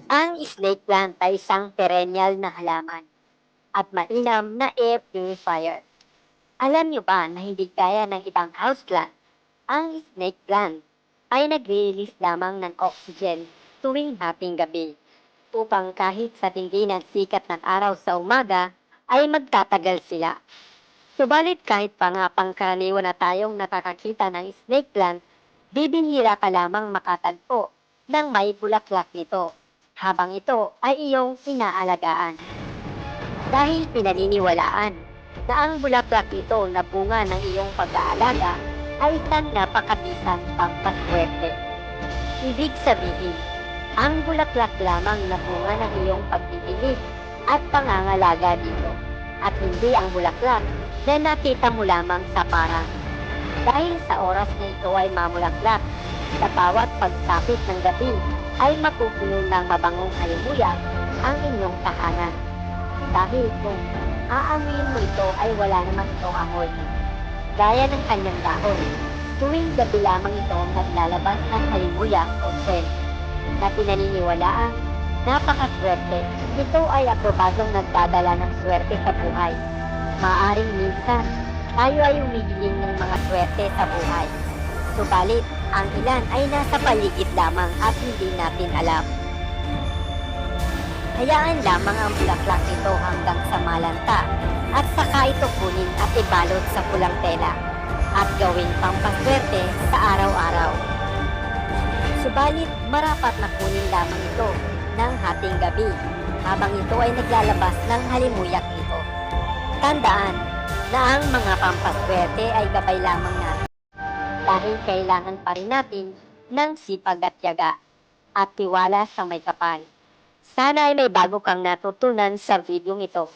Ang snake plant ay isang perennial na halaman at mainam na air purifier. Alam niyo ba na hindi gaya ng ibang houseplant, ang snake plant ay nagre-release lamang ng oxygen tuwing hating gabi upang kahit sa tindi ng sikat ng araw sa umaga ay magtatagal sila. Subalit kahit pa nga pangkaraniwan na tayong nakakakita ng snake plant, bibihira ka lamang makatagpo ng may bulaklak nito habang ito ay iyong inaalagaan. Dahil pinaniniwalaan na ang bulaklak nito na bunga ng iyong pag-aalaga ay isang napakabisang pampaswerte. Ibig sabihin, ang bulaklak lamang na bunga ng iyong pagpipili at pangangalaga dito at hindi ang bulaklak na nakita mo lamang sa parang. Dahil sa oras na ito ay mamulaklak, sa bawat pagsapit ng gabi ay mapupuno ng mabangong halimuyak ang inyong tahanan. Dahil kung aamuyin mo ito ay wala naman itong amoy. Gaya ng kanyang dahon, tuwing gabi lamang ito naglalabas ng halimuyak o scent na pinaniniwalaang napakaswerte. Ito ay aprobadong nagdadala ng swerte sa buhay. Maaring minsan, tayo ay umihiling ng mga swerte sa buhay. Subalit, ang ilan ay nasa paligid lamang at hindi natin alam. Hayaan lamang ang bulaklak nito hanggang sa malanta at saka ito kunin at ibalot sa pulang tela at gawing pampaswerte sa araw-araw. Subalit, marapat na kunin lamang ito ng hating gabi habang ito ay naglalabas ng halimuyak nito. Tandaan na ang mga pampaswerte ay gabay lamang natin dahil kailangan pa rin natin ng sipag at tiyaga at tiwala sa may kapal. Sana ay may bago kang natutunan sa videong ito.